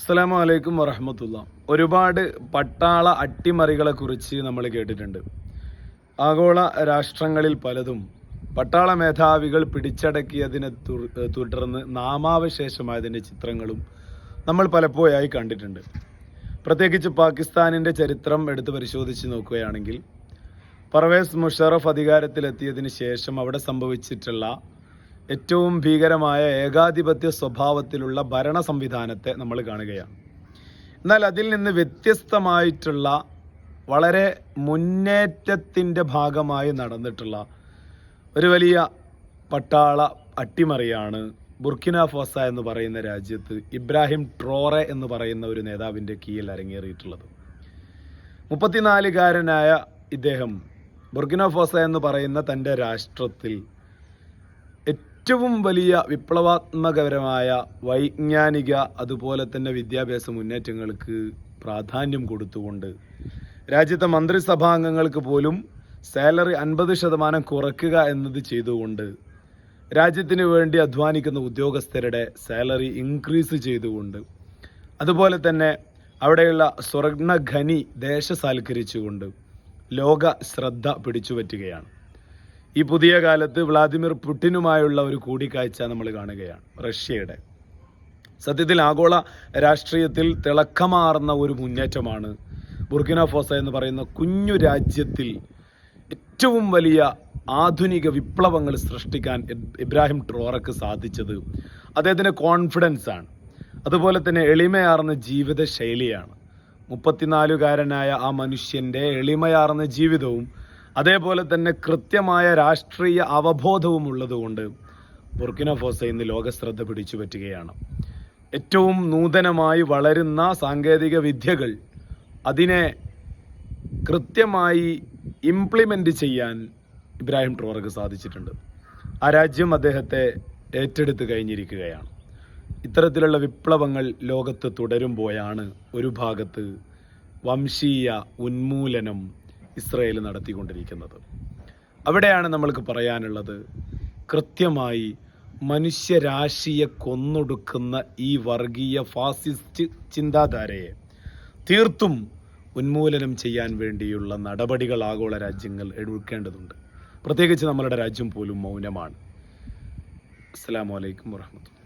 അസ്സലാമു അലൈക്കും വറഹ്മത്തുള്ള. ഒരുപാട് പട്ടാള അട്ടിമറികളെ കുറിച്ച് നമ്മൾ കേട്ടിട്ടുണ്ട്. ആഗോള രാഷ്ട്രങ്ങളിൽ പലതും പട്ടാള മേധാവികൾ പിടിച്ചടക്കിയതിനെ തുടർന്ന് നാമാവശേഷമായതിൻ്റെ ചിത്രങ്ങളും നമ്മൾ പലപ്പോഴായി കണ്ടിട്ടുണ്ട്. പ്രത്യേകിച്ച് പാകിസ്ഥാനിൻ്റെ ചരിത്രം എടുത്ത് പരിശോധിച്ച് നോക്കുകയാണെങ്കിൽ പർവേസ് മുഷറഫ് അധികാരത്തിലെത്തിയതിന് ശേഷം അവിടെ സംഭവിച്ചിട്ടുള്ള ഏറ്റവും ഭീകരമായ ഏകാധിപത്യ സ്വഭാവത്തിലുള്ള ഭരണ സംവിധാനത്തെ നമ്മൾ കാണുകയാണ്. എന്നാൽ അതിൽ നിന്ന് വ്യത്യസ്തമായിട്ടുള്ള വളരെ മുന്നേറ്റത്തിൻ്റെ ഭാഗമായി നടന്നിട്ടുള്ള ഒരു വലിയ പട്ടാള അട്ടിമറിയാണ് ബുർക്കിന ഫാസ എന്ന് പറയുന്ന രാജ്യത്ത് ഇബ്രാഹിം ട്രോറെ എന്ന് പറയുന്ന ഒരു നേതാവിൻ്റെ കീഴിൽ അരങ്ങേറിയിട്ടുള്ളത്. 34-കാരനായ ഇദ്ദേഹം ബുർക്കിന ഫാസ എന്ന് പറയുന്ന തൻ്റെ രാഷ്ട്രത്തിൽ ഏറ്റവും വലിയ വിപ്ലവാത്മകപരമായ വൈജ്ഞാനിക അതുപോലെ തന്നെ വിദ്യാഭ്യാസ മുന്നേറ്റങ്ങൾക്ക് പ്രാധാന്യം കൊടുത്തുകൊണ്ട് രാജ്യത്തെ മന്ത്രിസഭാംഗങ്ങൾക്ക് പോലും സാലറി 50% കുറയ്ക്കുക എന്നത് ചെയ്തുകൊണ്ട് രാജ്യത്തിന് വേണ്ടി അധ്വാനിക്കുന്ന ഉദ്യോഗസ്ഥരുടെ സാലറി ഇൻക്രീസ് ചെയ്തുകൊണ്ട് അതുപോലെ തന്നെ അവിടെയുള്ള സ്വർണ്ണ ഖനി ദേശസാൽക്കരിച്ചുകൊണ്ട് ലോക ശ്രദ്ധ പിടിച്ചുപറ്റുകയാണ്. ഈ പുതിയ കാലത്ത് വ്ളാദിമിർ പുടിനുമായുള്ള ഒരു കൂടിക്കാഴ്ച നമ്മൾ കാണുകയാണ് റഷ്യയുടെ. സത്യത്തിൽ ആഗോള രാഷ്ട്രീയത്തിൽ തിളക്കമാർന്ന ഒരു മുന്നേറ്റമാണ് ബുർക്കിന ഫാസോ എന്ന് പറയുന്ന കുഞ്ഞു രാജ്യത്തിൽ ഏറ്റവും വലിയ ആധുനിക വിപ്ലവങ്ങൾ സൃഷ്ടിക്കാൻ ഇബ്രാഹിം ട്രോറയ്ക്ക് സാധിച്ചത്. അദ്ദേഹത്തിൻ്റെ കോൺഫിഡൻസ് ആണ്, അതുപോലെ തന്നെ എളിമയാർന്ന ജീവിത ശൈലിയാണ്. 34-കാരനായ ആ മനുഷ്യൻ്റെ എളിമയാർന്ന ജീവിതവും അതേപോലെ തന്നെ കൃത്യമായ രാഷ്ട്രീയ അവബോധവും ഉള്ളതുകൊണ്ട് ബുർക്കിന ഫാസോ ഇന്ന് ലോകശ്രദ്ധ പിടിച്ചു പറ്റുകയാണ്. ഏറ്റവും നൂതനമായി വളരുന്ന സാങ്കേതിക വിദ്യകൾ അതിനെ കൃത്യമായി ഇംപ്ലിമെൻ്റ് ചെയ്യാൻ ഇബ്രാഹിം ട്രോറയ്ക്ക് സാധിച്ചിട്ടുണ്ട്. ആ രാജ്യം അദ്ദേഹത്തെ ഏറ്റെടുത്ത് കഴിഞ്ഞിരിക്കുകയാണ്. ഇത്തരത്തിലുള്ള വിപ്ലവങ്ങൾ ലോകത്ത് തുടരുമ്പോഴാണ് ഒരു ഭാഗത്ത് വംശീയ ഉന്മൂലനം ഇസ്രയേൽ നടത്തിക്കൊണ്ടിരിക്കുന്നത്. അവിടെയാണ് നമ്മൾക്ക് പറയാനുള്ളത്, കൃത്യമായി മനുഷ്യരാശിയെ കൊന്നൊടുക്കുന്ന ഈ വർഗീയ ഫാസിസ്റ്റ് ചിന്താധാരയെ തീർത്തും ഉന്മൂലനം ചെയ്യാൻ വേണ്ടിയുള്ള നടപടികൾ ആഗോള രാജ്യങ്ങൾ എടുക്കേണ്ടതുണ്ട്. പ്രത്യേകിച്ച് നമ്മളുടെ രാജ്യം പോലും മൗനമാണ്. അസ്സലാമു അലൈക്കും വറഹ്മത്തുള്ളാഹി.